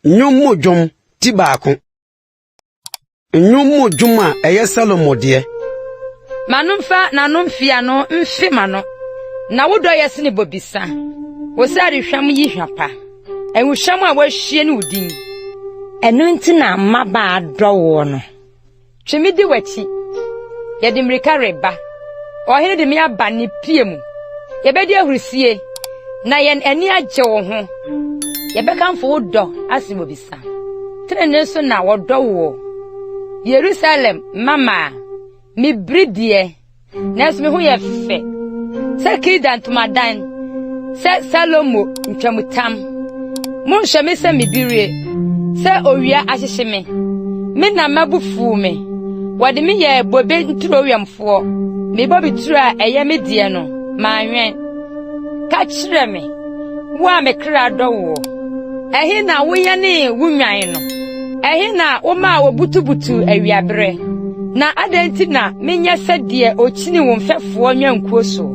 Nyumujum, Tibacon. Nyumujuma, a yesalomo dear. Manumfa, nanumfiano, mfimano. Na wodo yesini bobisa. Wosari hwam yi hwapa. En wohwam a wahie ne udin. Eno nti na maba adwo no. Twemidi wachi. Ye de mrika reba. Ohene de me aba ne piemu. Ye bedi ahurisie. Na yen ani agye wo ho. Ye bekamfo wodo asimobisa. Trene so na wodo wo. Jerusalem mama mi bridie. Nes me hu ye fe. Se kidan to madan. Se Salomo ntwamutam. Mon hweme se me birie. Se owia ahyehye me. Me na mabufu me. Wade me ye bobe ntrowiamfo. Me bobe tru a eye me die no. Manwen. Ka kire me. Wo me kra do wo. Ehe na wo ye ne wunwan no. Ehe na wo ma wo butubutu awiabre. Na adenti na menye sedie ochini wo mfefo nwankuo so.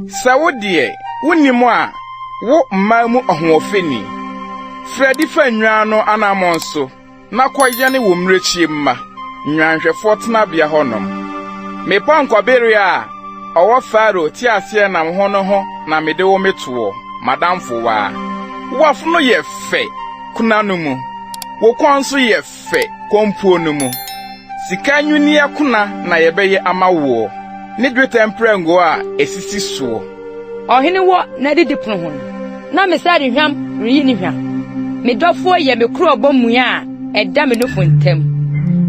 Sa wo die, wonimu a wo mmamu ohofeni. Fredi fa nwan no anamonso. Na koye ne wo mrechie mma. Nwanhwefo tena bia honom. Me pankobere a owo faro ti ase na ho no ho na mede wo metuo. Madamfo wa. Wafo no ye fe kunanu mu. Wo kwanso ye fe kompuo no mu. Sika nwuni akuna na yebeye amawo. Ne dwetɛ mprengo a esisi so. Ohene wo na didi pono ho. Na me sare hwam riyi ni hwa. Me dofo ye me kro obomu a ɛda me no fontem.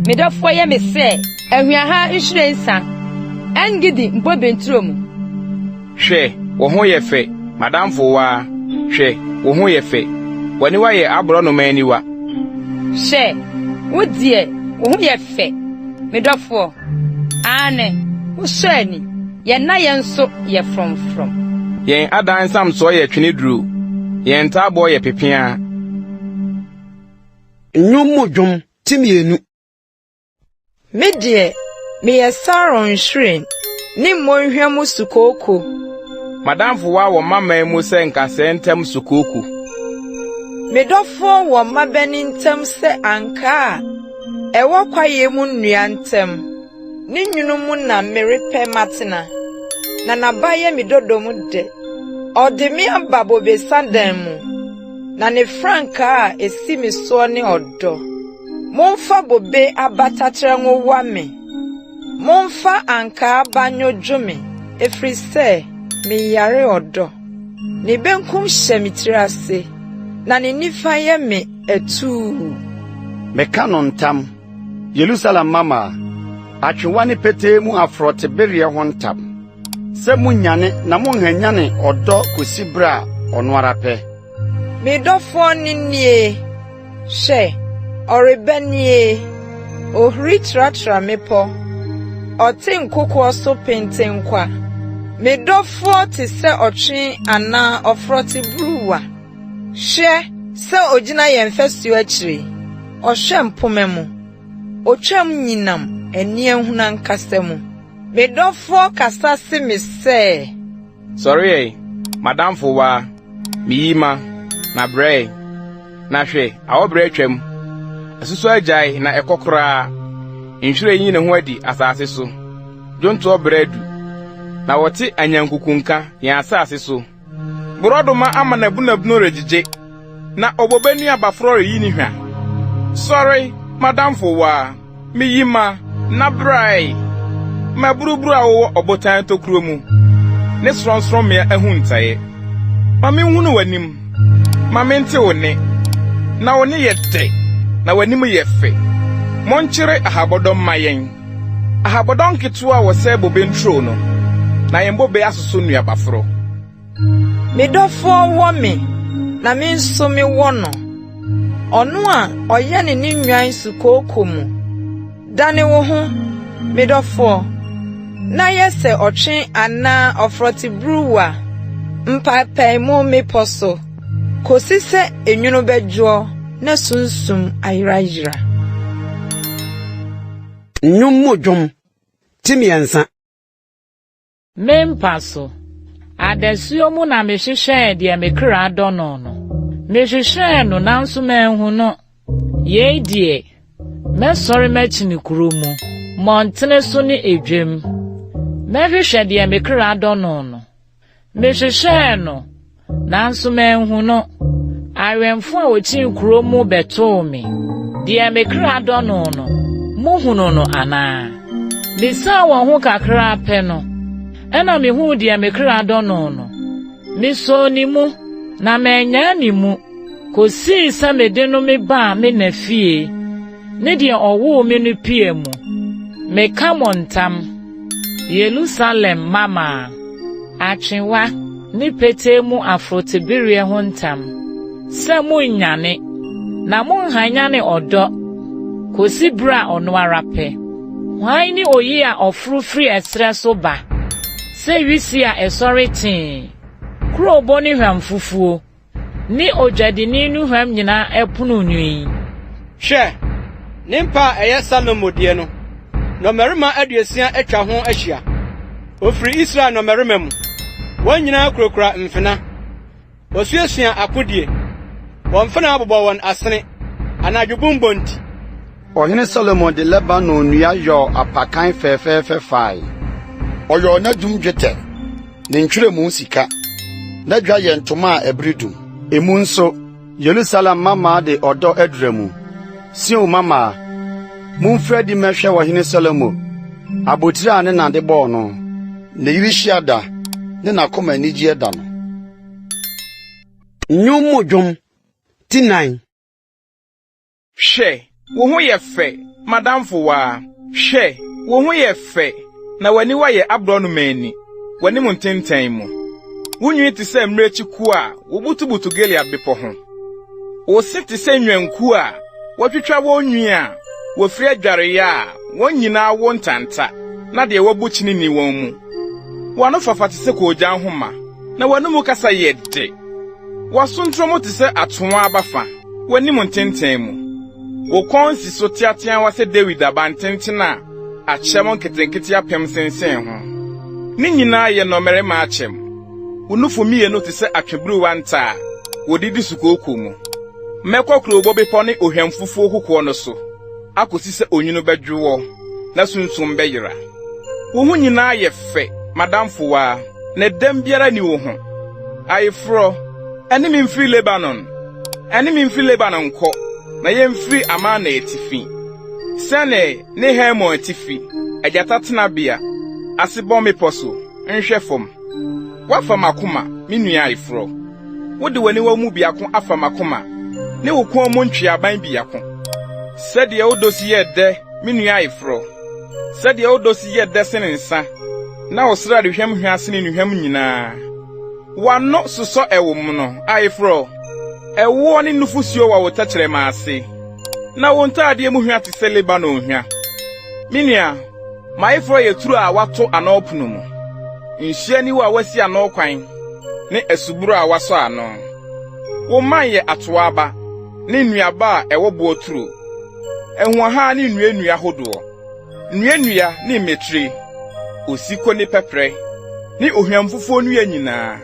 Me dofo ye me se ahua ha nhyirensa. Angidi mbobentro mu. Hwe wo ho ye fe madamfo wa. Hwe wo ho ye fe. Wani wa ye abro no maniwa. Hwe wo die wo ho ye fe. Me dofo ane Usheni, ye na yenso ye from. Yen adan sam so ye twene duru. Yen tabo ye pepea. Nyumujum, Timienu. Medie, me ye saron shrin. Ni monhwemu sukoko. Madamfo wa wo mama mu se nkase ntem sukoku. Medofo wo mabeni ntem se anka. Ewo kwaye mu nnua ntem. Ni nwunumu na meripe matina. Na nabaye mi dodomu de. Ode mi ababo be sandemu. Na ne franka esi mi so ne odo. Monfa bobe abatatre ngo wame. Monfa anka abanyo dwome. Efri se mi yare odo. Ni benkum hye mitirase. Na ne nifa ye me etu. Mekanon tam. Jerusalem mama. Atwewani pete mu afrote berie hontam. Se munyane na monhanyane odo kosibra ono arape. Me dofo ninie. She orebenie. Ohri tratra mepo. Oti nkoko so pentenkwa. Me dofo ti se otwe ana ofrote bruwa. She se ogina yemfesu akiri. Ohwe mpomemu. Otwam nyinam. Eni ehuna nkasemu. Me dofo kasase me se. Sorry, madamfo wa miyima na bre. Na hwe, awo bre twam. Asusu ajai na ekokora. Nhwire yin ne ho adi asase so. Jonto obredu. Na wote anyankukunka ya asase so. Burodoma ama na bunabuno regije. Na obobani abafro yi ni hwa. Sorry, madamfo wa miyima na brai ma buruburu awo obotan to kuro mu ne sronstron me ahuntaye ma me hunu wanim ma me nte woni na woni yete na wanim ye fe monkyere ahabodon mayen ahabodon ketua wo se bobe ntro no na yembo be asoso nua bafro me dofo wo me na me nso me wono ono a oye ne ni nwan sukoko mu dane wo ho me dofo na yese otwe ana ofroti bruwa mpapai mo me poso kosi se enwunu bedwo na sunsum ayirayira Nyumujum, Timiensa. Mempaso. Adesio mu na mehwehwe de me kra dono no. Mehwehwɛ no nanso manhu no. Ye die. Mesori mechini kurumu. Montene so ni edwem. Mehwehwɛ de mekra dɔ no. Mehwehwɛ no nanso manhu no. Awemfo a wochi kurumu beto me. De mekra dɔ no. Muhunu no ana. Bisa wo ho kakra pɛ no. Ɛna mehu de mekra dɔ no. Miso ni mu na menya ni mu. Kosi sa mede no me ba me na fie. Ne de owo me no pie mu. Meka montam. Jerusalem mama. Atwewa ni pete mu afrotibirie ho ntam. Se mu nyane. Na mu hanyane odo. Kosi bra ono arape. Hwan ni oyi a ofrufri esre so ba. Se wisi a esori tin. Kuro boni hwam fufuo. Ni ojadini nu hwam nyina epunu nwi. Hwɛ, nimpa ɛyɛ Salomo die no. No merima aduasia atwa ho ahyia. Ofiri Israel no merima mu. Wɔn nyina kurokura mfena. Osuasua akodie. Wɔn mfena abobɔ wɔn asene. Anadwobumbonti. Ɔhene Salomo de Lebanon nnua yɔ apakan fɛfɛɛfɛ fae. Ɔyɔ n'adum dwetɛ. Ne ntwerɛmu sika. N'adwa yɛ ntoma a ɛbredum. Emu nso, Jerusalem mama de ɔdɔ aduramu. Sion mama, mumfrɛ di mɛhwɛ ɔhene Salomo. Abotire a ne nade bɔɔ no. Ne yiri hyia da, ne nakoma anigye da no. Nnwom dwom ti 9. Hwɛ, wo ho yɛ fɛ, madamfo wa. Hwɛ, wo ho yɛ fɛ, na wani wa yɛ abrɔ no mani. Wani mu ntenten mu. Wunyi te sɛ mmerɛkyiku a wobutubutu Gilead bepɔ ho. Wo se te sɛ nwanku a wɔtwitwa wɔn nwi a wofiri adwareya a wɔn nyinaa wo ntanta na de wɔbu kyini ni wɔn mu. Wɔno fafa te sɛ koogyan homa na wɔno mu kasa yɛ de. Wɔsontrom te sɛ atoa abafa wani mu ntenten mu. Wo kɔn si so teatea wa sɛ David abantenten a akyɛm nketenkete apem sensen ho. Ne nyinaa yɛ nɔmɛrɛma akyɛm. Unufu mienu te se atwebru wanta wodidi sukoku mu. Mekɔ kurobo bepɔ ne ohwamfufuo kokoɔ no so. Akosi sɛ onyinu bɛdwoɔ na sunsum bɛyera. Wo ho nyinaa yɛ fɛ, madamfo wa, na dɛm biara ni wo ho. Ayefro, ɛne me mfiri Lebanon. Ɛne me mfiri Lebanon kɔ, na yɛmfiri Amana etifi. Sɛne ne Hermon etifi, agyata tenabea, asebɔ mepɔ so, nhwɛ fam. Wafa makoma, me nua ayefro. Wode wani wa mu biako afa makoma, ne wo kɔn mu ntweaban biako. Sɛdeɛ wodosi yɛ dɛ, me nua ayefro. Sɛdeɛ wodosi yɛ dɛ sene nsa, na wo sra de hwam hwase ne nuhwam nyinaa. Wano susɔ ɛwo mu no, ayefro. Ɛwo ne nufusuo wa wo tɛkyerɛ maase. Na wo ntaade mu hwa te sɛ Lebanon hwa. Me nua, maayefro yɛ turu a wato anɔpono mu. Nhyia ni wa wasi ano kwan ne asuburu a waso ano. Wo man yɛ atoaba ne nnuaba a ɛwɔ booturo. Ɛhoaha ne nnua hodoɔ. Nnua ne metri. Osiko ne pɛprɛ ne ohwamfufuo nnua nyinaa.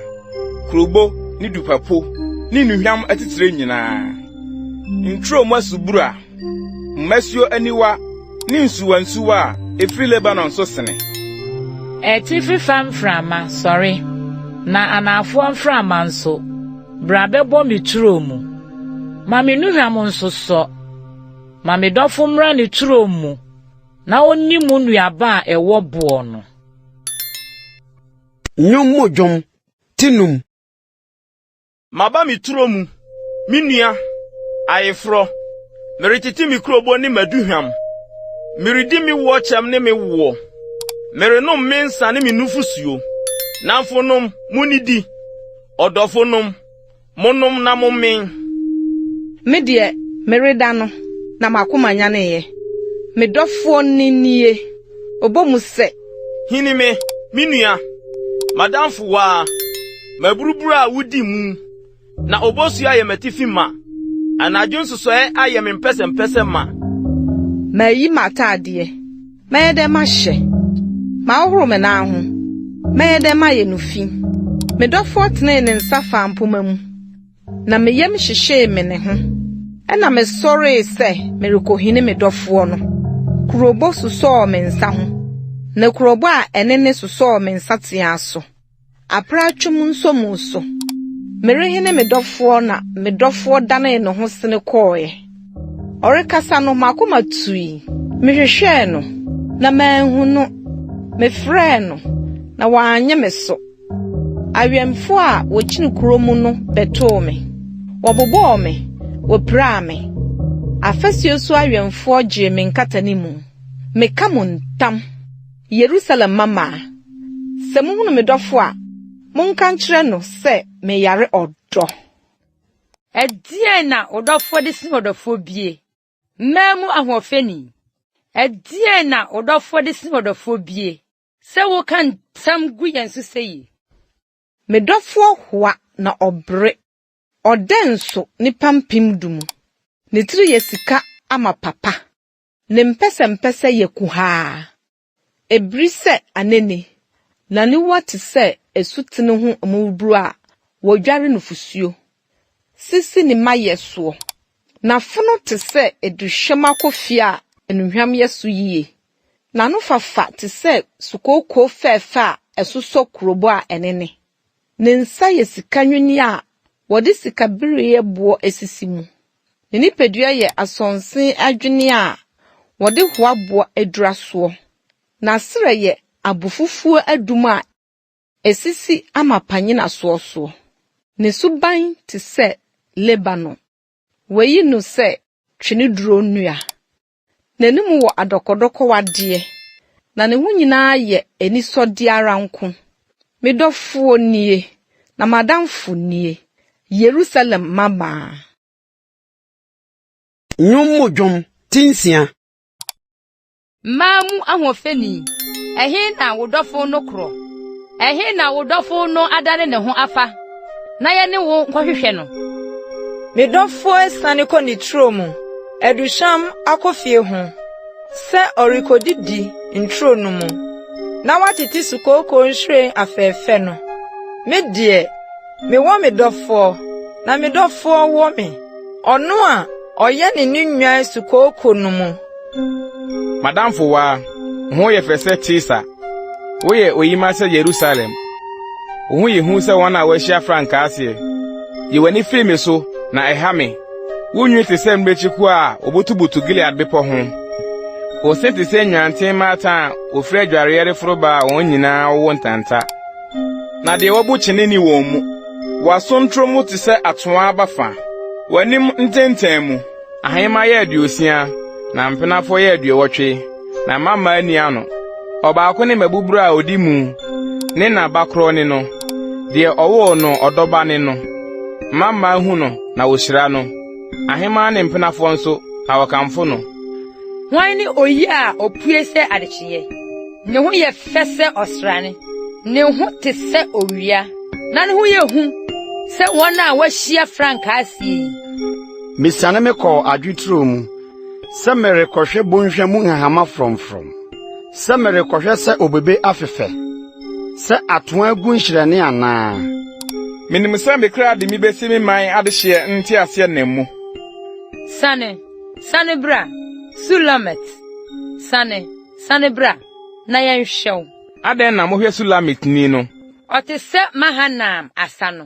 Kurobo ne dupapo ne nnuhwam atitire nyinaa. Nturo mu asuburu a mmasuo aniwa ne nsuwansuwa a efiri Lebanon so sene. Etifi famframa, sorry. Na anafo mframa nso. Brabe bo mi turo mu. Ma me nuhwam nso so. Ma me dofo mra ne turo mu. Na onni mu nuaba a ewo bo no. Nnwom dwom ti 9. Maba mi turo mu. Mi nua ayefro. Meretiti mi kurobo ne maduhwam. Meredi mi wo kyam ne me wo. Merenom mensa ne me nufusuo. Namfonom munidi. Odofonom monom na momen. Me de mereda no na makoma nya ne ye. Me dofo ninie. Obomu se. Hini me nua. Madamfo wa. Maburuburu a wudi mu. Na obosu aye matifi ma. Anadwo nsoso aye me mpesempese ma. Mayi matade. Mayede ma hye. Ma ohoro me na ho. Mayede ma ye nufi. Me dofo tene ne nsa fa mpoma mu. na meyam hyehye me ne ho ena me sɔre sɛ merekohine me dɔfo no kurobo susɔɔ me nsa ho na kurobo a ɛne susɔɔ me nsa tea so apra twum nso mu so merehine me dɔfo na me dɔfo dane ne ho sene kɔɔe ɔrekasa no makoma tui mehwehwɛ no na manhu no mefrɛ no na wanyɛ me so awɛmfo a wɔkyini kuromu no bɛtoo me wɔbobɔɔ me wɔpraa me afasuo so awɛmfo gye me nkatane mu meka mo ntam Yerusalem mama sɛ muhunu me dɔfo a monka nkyerɛ no sɛ meyare ɔdɔ ɛdeɛn na ɔdɔfo de sin ɔdɔfo bie mmamu ahofeni ɛdeɛn na ɔdɔfo de sin ɔdɔfo bie sɛ woka ntam gu yɛn so sɛ yi me dɔfo hoa na ɔbre ɔden so nipa mpem dumu ne tiri yɛ sika ama papa ne mpɛsɛ yɛ kuhaa ebri sɛ anene na ne wate sɛ esutene ho amubru a wodware no fusuo sisi ne mayɛ so na fono te sɛ eduhwem akofie a enuhwam yɛ so yie na no fafa te sɛ sukoko fɛɛfɛ a ɛsosɔ kurobo a ɛnene ne nsa yɛ sika nwini a wɔde sika bere yɛ boɔ esisi mu ne nipadua yɛ asonse adwene a wɔde hoa boɔ adura soɔ na sere yɛ abofufuo adum a esisi ama panyina soɔ ne suban te sɛ Lebanon weyi no sɛ twene duro nnua n'anim wɔ adɔkɔdɔkɔ wadeɛ na ne ho nyinaa yɛ enisɔde ara nko me dɔfo nie na madamfo nie Yerusalem mama Nyumujum tinsia mamu ahofeni ɛhe na wodɔfo no kro ɛhe na wodɔfo no adane ne ho afa na yɛ ne wo nkɔhwehwɛ no me dɔfo esane kɔ ne turo mu edusham akofie ho sɛ ɔrekodidi nturo no mu na watete sukoko nhwere afɛɛfɛ no me deɛ me wɔ me dɔfo na me dɔfo wɔ me ɔno a ɔyɛ ne nnuan sukoko no mu Madamfo wa ho yɛ fɛsɛ tisa wo yɛ oyima sɛ Jerusalem wo yɛ hu sɛ wɔn a wɔahyia franka ase yɛ wani firi me so na ɛha me wonwi te sɛ mbechiku a obotubutu Gilead bepɔ ho o se te sɛ nwanten mata o frɛ dwareyere foroba wɔn nyinaa wo ntanta na de wɔbo kyeneni wɔn mu wasontro mu te sɛ atoa abafa wanim ntenten mu ahema yɛ aduosia na mpenafo yɛ aduowɔtwe na mama ani ano ɔbaako ne mabuburu a odi mu ne na bakro ne no de ɔwo no ɔdɔba ne no mama hu no na wohyira no ahema ne mpenafo nso na wɔkamfo no hwan ne oyi a opue sɛ adekyeɛ ne ho yɛ fɛ sɛ ɔsrane ne ho te sɛ owia na ne ho yɛ hu sɛ wɔn a wɔahyia franka asie Misane me kɔ adweturo mu sɛ merekɔhwɛ bonhwɛ mu nhahama frɔmfrɔm sɛ merekɔhwɛ sɛ obebe afefɛ sɛ atoa gu nhyirane anaa minim sɛ mekra de mi besi me man adehye nti ase na mu sane bra Sulamet sane bra na yɛnhwɛw aden na mohwɛ Sulamet ni no ɔte sɛ Mahanam asa no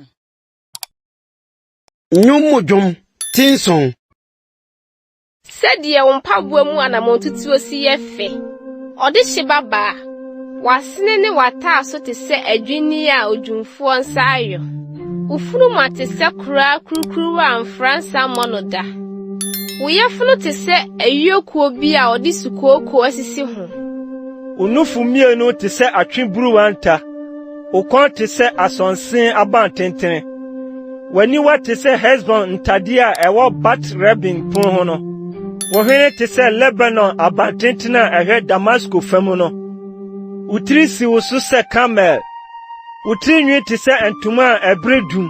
Nyumujum tinson sɛdeɛ wo mpaboa mu anamontutuo si yɛ fɛ ɔde hye baba wasene ne wata so te sɛ adwini a odwumfoɔ nsa ayɔ ufunu mu ate sɛ kura kurukuru a mfransa mono da wo yɛfunu te sɛ ayuokuo bi a ɔde sukooko asisi ho unufu mienu te sɛ atweburuwanta okon te sɛ asonsen abantenten wani wa te sɛ Hesbon ntade a ɛwɔ Bat Rebin pon ho no wohene te sɛ Lebanon abantenten a ɛhwɛ Damasco fam no utiri si wo so sɛ Kamel utiri nwi te sɛ ntoma a ɛbredum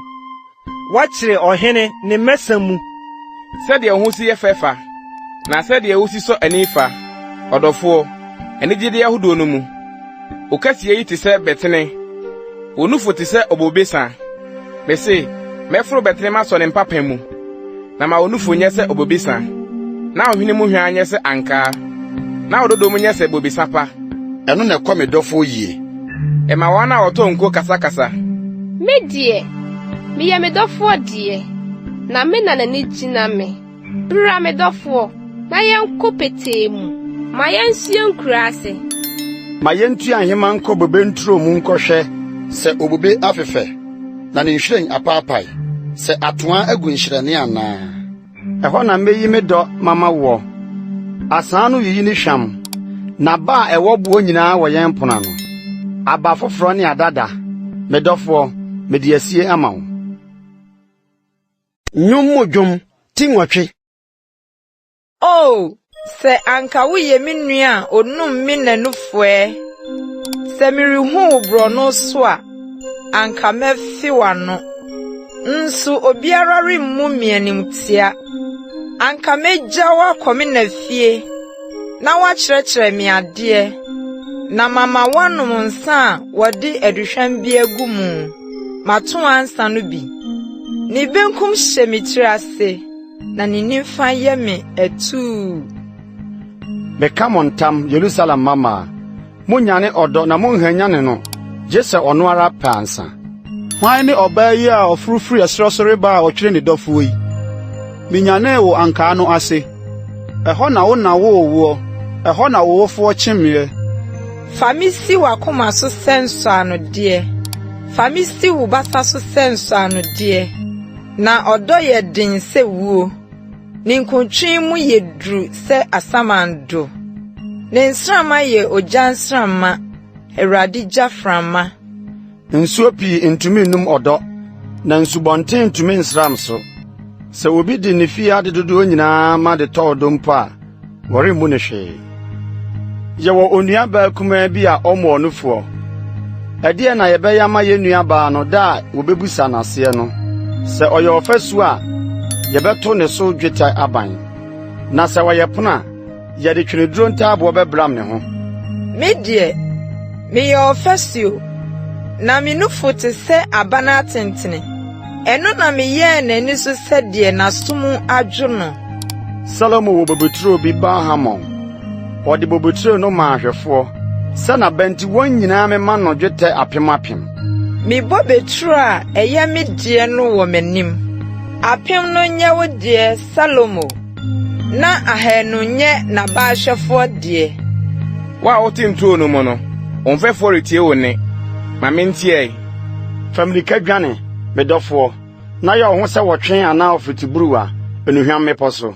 wakyere ɔhene ne mɛsa mu sɛdeɛ ho si yɛ fɛfa na sɛdeɛ wo si so anifa ɔdɔfo anigide ahodo no mu okasie yi te sɛ betene onufo te sɛ obobesa bese Mefro betlema so ne mpapa mu. Na ma onufu nye se obobisa. Na ohwini mu hwan nye se anka. Na ododo mu nye se bobisa pa. Eno na kwa me dofo yie. E ma wana oto nko kasa. Me die. Me ya me dofo die. Na me na ni gina me. Bra me dofo. Na yenko petemu. Ma yensuo nkurase. Ma yentu ahema nko bobe nturo mu nkohwe se obobe afefe. Na ne nhwiren apaapai. Se atoa agu nhirane ana. Eho na meyi me do mama wo. Asan no yiyi ni hwam. Na ba ewo buo nyina wo yen pona no. Aba foforo ne adada. Medofo mediasie ama wo. Nnwom modwom tinwotwe. Oh, se anka wo ye me nua onum me nanufoe. Se mirihu bro no so a anka mefi wano. Nsu obiara remmu mianimtia. Anka meja wa kwame na fie. Na wa kyerɛkyerɛ me ade. Na mama wanum nsa wodi aduhwan bi agu mu. Mato ansa no bi. Ni benkum hye me tirase. Na ni nimfa ye me etu. Beka montam Jerusalem mama. Munyane odo na munhanyane no. Jese ono ara pansa. Hwan ne oba yi a ofurufuru esrosore ba a otwere ne dofo yi. Minyane wo anka no ase. Eho na wo wo. Eho na wo fo chimie. Famisi wakoma so senso anode. Famisi wo basa so senso anode. Na odo ye din se wuo. Ni nkontwi mu ye dru se asamando. Ne nsrama ye ojansrama. Eradi jaframa. Nsuo pi ntumi num odo. Na nsubonten ntumi nsram so. Se obi di ne fie adedodo nyina ma de todo mpa. Wori mu ne hwe. Ye wo onua ba kuma bi a omo onufo. Ade na ye be yama ye nua ba no da obebusa nase no. Se oye ofasu a ye beto ne so dweta aban. Na se woye pona ye de tweneduro ntaabo bebram ne ho. Me die me ye ofasu na me nufu te se abana tentene. Eno na me ye na ni so se de na sumu adwono. Salomo wo bobeturo bi ba hamon. Odi bobeturo no ma ahwefo. Se na benti won nyina me ma no dwete apem. Mi bobeturo a eye me die no wo manim. Apem no nya wo die Salomo. Na ahenu nye na ba ahwefo die. Wa otintuo no mo no. Onfefo retie wo ne. Ma mentie. Family kadwane medofo. Na ya ho se wotwen ana ofitiburu a enuhwam meposo.